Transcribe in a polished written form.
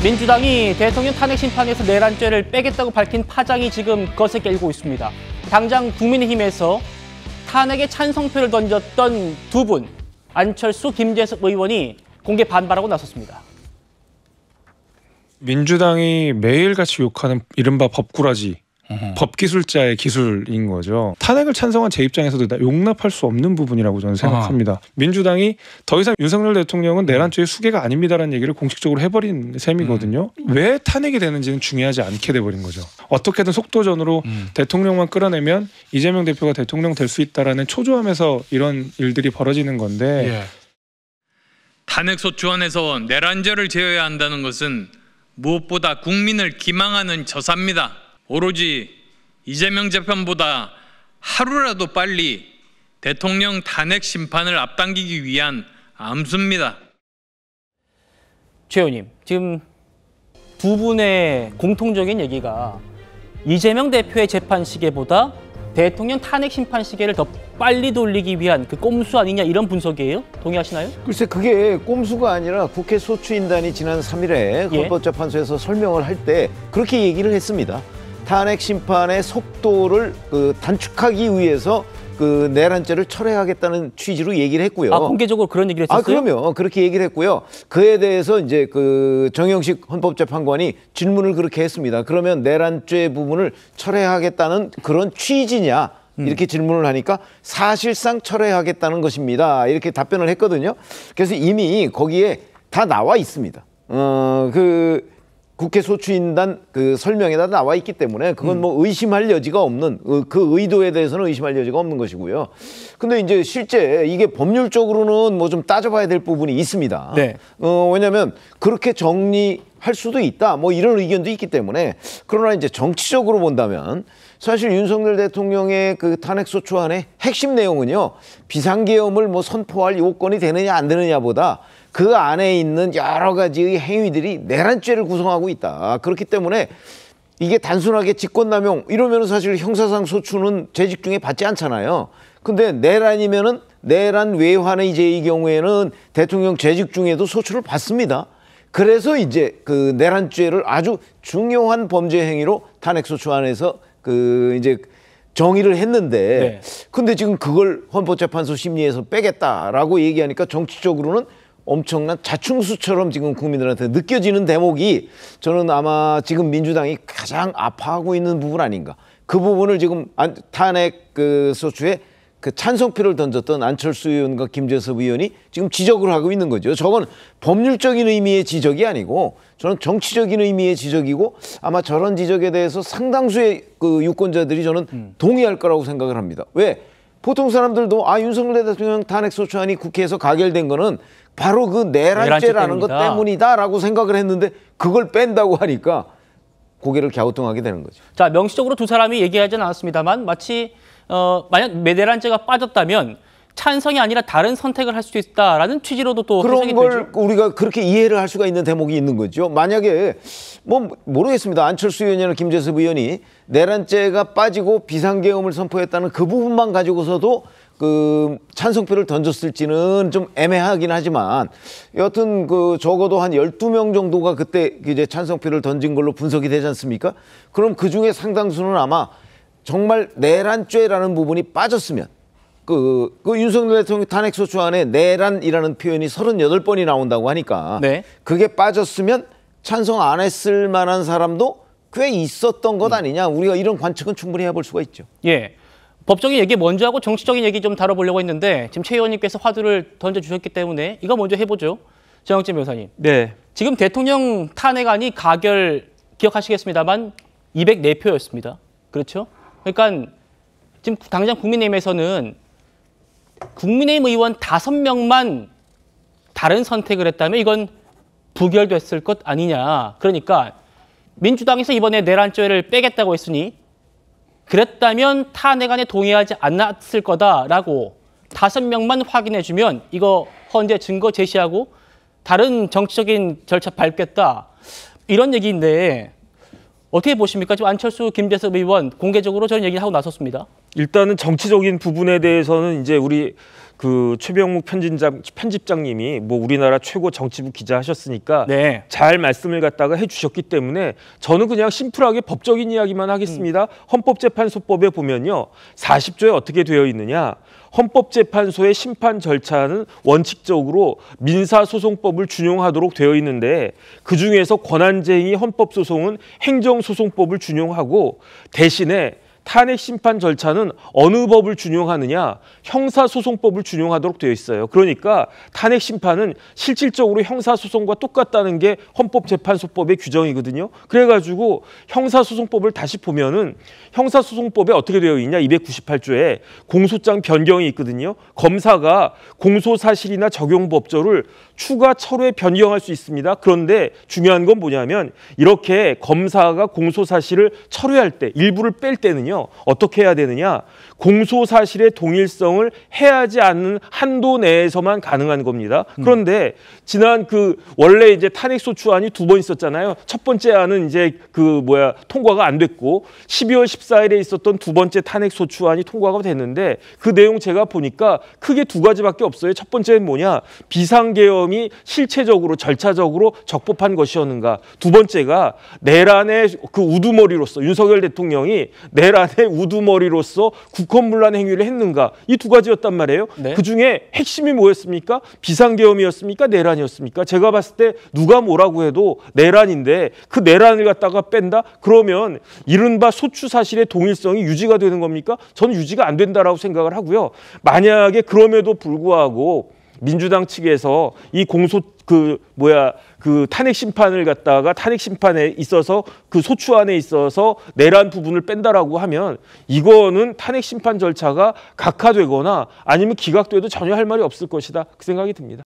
민주당이 대통령 탄핵 심판에서 내란죄를 빼겠다고 밝힌 파장이 지금 거세 깨고 있습니다. 당장 국민의힘에서 탄핵에 찬성표를 던졌던 두 분, 안철수, 김재섭 의원이 공개 반발하고 나섰습니다. 민주당이 매일같이 욕하는 이른바 법꾸라지, 법기술자의 기술인 거죠. 탄핵을 찬성한 제 입장에서도 용납할 수 없는 부분이라고 저는 생각합니다. 민주당이 더 이상 윤석열 대통령은 내란죄의 수괴가 아닙니다라는 얘기를 공식적으로 해버린 셈이거든요. 왜 탄핵이 되는지는 중요하지 않게 돼버린 거죠. 어떻게든 속도전으로 대통령만 끌어내면 이재명 대표가 대통령 될 수 있다라는 초조함에서 이런 일들이 벌어지는 건데 탄핵소추안에서 내란죄를 제어해야 한다는 것은 무엇보다 국민을 기망하는 저사입니다. 오로지 이재명 재판보다 하루라도 빨리 대통령 탄핵 심판을 앞당기기 위한 암수입니다. 최 의원님, 지금 두 분의 공통적인 얘기가 이재명 대표의 재판 시계보다 대통령 탄핵 심판 시계를 더 빨리 돌리기 위한 그 꼼수 아니냐 이런 분석이에요? 동의하시나요? 글쎄 그게 꼼수가 아니라 국회 소추인단이 지난 3일에 헌법재판소에서 설명을 할 때 그렇게 얘기를 했습니다. 탄핵 심판의 속도를 단축하기 위해서 내란죄를 철회하겠다는 취지로 얘기를 했고요. 공개적으로 그런 얘기를 했었어요? 그럼요. 그렇게 얘기를 했고요. 그에 대해서 이제 정영식 헌법재판관이 질문을 그렇게 했습니다. 그러면 내란죄 부분을 철회하겠다는 그런 취지냐? 이렇게 질문을 하니까 사실상 철회하겠다는 것입니다. 이렇게 답변을 했거든요. 그래서 이미 거기에 다 나와 있습니다. 국회 소추인단 설명에다 나와 있기 때문에 그건 뭐 의심할 여지가 없는 그 의도에 대해서는 의심할 여지가 없는 것이고요. 근데 이제 실제 이게 법률적으로는 뭐 좀 따져봐야 될 부분이 있습니다. 네. 왜냐하면 그렇게 정리할 수도 있다. 뭐 이런 의견도 있기 때문에 그러나 이제 정치적으로 본다면 사실 윤석열 대통령의 탄핵소추안의 핵심 내용은요 비상계엄을 뭐 선포할 요건이 되느냐 안 되느냐보다 그 안에 있는 여러 가지의 행위들이 내란죄를 구성하고 있다. 그렇기 때문에 이게 단순하게 직권남용 이러면 사실 형사상 소추는 재직 중에 받지 않잖아요. 근데 내란이면은 내란 외환의 제의 경우에는 대통령 재직 중에도 소추를 받습니다. 그래서 이제 내란죄를 아주 중요한 범죄 행위로 탄핵소추안에서 이제 정의를 했는데 근데 지금 그걸 헌법재판소 심리에서 빼겠다라고 얘기하니까 정치적으로는 엄청난 자충수처럼 지금 국민들한테 느껴지는 대목이 저는 아마 지금 민주당이 가장 아파하고 있는 부분 아닌가. 그 부분을 지금 탄핵 소추에 찬성표를 던졌던 안철수 의원과 김재섭 의원이 지금 지적을 하고 있는 거죠. 저건 법률적인 의미의 지적이 아니고 저는 정치적인 의미의 지적이고 아마 저런 지적에 대해서 상당수의 유권자들이 저는 동의할 거라고 생각을 합니다. 왜? 보통 사람들도 윤석열 대통령 탄핵소추안이 국회에서 가결된 거는 바로 내란죄라는 것 때문이다라고 생각을 했는데 그걸 뺀다고 하니까 고개를 갸우뚱하게 되는 거죠. 자, 명시적으로 두 사람이 얘기하지는 않았습니다만 마치 만약 내란죄가 빠졌다면 찬성이 아니라 다른 선택을 할 수 있다라는 취지로도 또 그런 걸 우리가 그렇게 이해를 할 수가 있는 대목이 있는 거죠. 만약에 모르겠습니다. 안철수 의원이나 김재섭 의원이 내란죄가 빠지고 비상계엄을 선포했다는 그 부분만 가지고서도 찬성표를 던졌을지는 좀 애매하긴 하지만 여튼 적어도 한 12명 정도가 그때 이제 찬성표를 던진 걸로 분석이 되지 않습니까? 그럼 그중에 상당수는 아마 정말 내란죄라는 부분이 빠졌으면 윤석열 대통령 탄핵소추안에 내란이라는 표현이 38번이 나온다고 하니까 그게 빠졌으면 찬성 안 했을 만한 사람도 꽤 있었던 것 아니냐. 우리가 이런 관측은 충분히 해볼 수가 있죠. 예. 법적인 얘기 먼저 하고 정치적인 얘기 좀 다뤄보려고 했는데 지금 최 의원님께서 화두를 던져주셨기 때문에 이거 먼저 해보죠. 정영진 변호사님. 네. 지금 대통령 탄핵안이 가결 기억하시겠습니다만 204표였습니다. 그렇죠? 그러니까 지금 당장 국민의힘에서는 국민의힘 의원 5명만 다른 선택을 했다면 이건 부결됐을 것 아니냐. 그러니까 민주당에서 이번에 내란죄를 빼겠다고 했으니 그랬다면 탄핵안에 동의하지 않았을 거다라고 5명만 확인해주면 이거 헌재 증거 제시하고 다른 정치적인 절차 밟겠다. 이런 얘기인데 어떻게 보십니까? 지금 안철수, 김재섭 의원 공개적으로 저런 얘기를 하고 나섰습니다. 일단은 정치적인 부분에 대해서는 이제 우리 그 최병욱 편집장님이 뭐 우리나라 최고 정치부 기자 하셨으니까 네. 잘 말씀을 갖다가 해주셨기 때문에 저는 그냥 심플하게 법적인 이야기만 하겠습니다. 헌법재판소법에 보면요. 40조에 어떻게 되어 있느냐. 헌법재판소의 심판 절차는 원칙적으로 민사소송법을 준용하도록 되어 있는데 그중에서 권한쟁의 헌법소송은 행정소송법을 준용하고 대신에 탄핵 심판 절차는 어느 법을 준용하느냐 형사소송법을 준용하도록 되어 있어요. 그러니까 탄핵 심판은 실질적으로 형사소송과 똑같다는 게 헌법재판소법의 규정이거든요. 그래가지고 형사소송법을 다시 보면은 형사소송법에 어떻게 되어 있냐 298조에 공소장 변경이 있거든요. 검사가 공소사실이나 적용법조를 추가 철회 변경할 수 있습니다. 그런데 중요한 건 뭐냐면 이렇게 검사가 공소사실을 철회할 때 일부를 뺄 때는요. 어떻게 해야 되느냐? 공소사실의 동일성을 해하지 않는 한도 내에서만 가능한 겁니다. 그런데 지난 원래 이제 탄핵소추안이 2번 있었잖아요. 첫 번째 안은 이제 통과가 안 됐고 12월 14일에 있었던 2번째 탄핵소추안이 통과가 됐는데 그 내용 제가 보니까 크게 2가지밖에 없어요. 첫 번째는 뭐냐? 비상계엄이 실체적으로 절차적으로 적법한 것이었는가? 2번째가 내란의 그 우두머리로서 윤석열 대통령이 내란의 우두머리로서 국헌문란 행위를 했는가? 이 2가지였단 말이에요. 네. 그중에 핵심이 뭐였습니까? 비상계엄이었습니까? 내란이었습니까? 제가 봤을 때 누가 뭐라고 해도 내란인데 그 내란을 갖다가 뺀다? 그러면 이른바 소추 사실의 동일성이 유지가 되는 겁니까? 저는 유지가 안 된다라고 생각을 하고요. 만약에 그럼에도 불구하고 민주당 측에서 이 탄핵 심판을 갖다가 탄핵 심판에 있어서 그 소추안에 있어서 내란 부분을 뺀다라고 하면 이거는 탄핵 심판 절차가 각하되거나 아니면 기각돼도 전혀 할 말이 없을 것이다. 그 생각이 듭니다.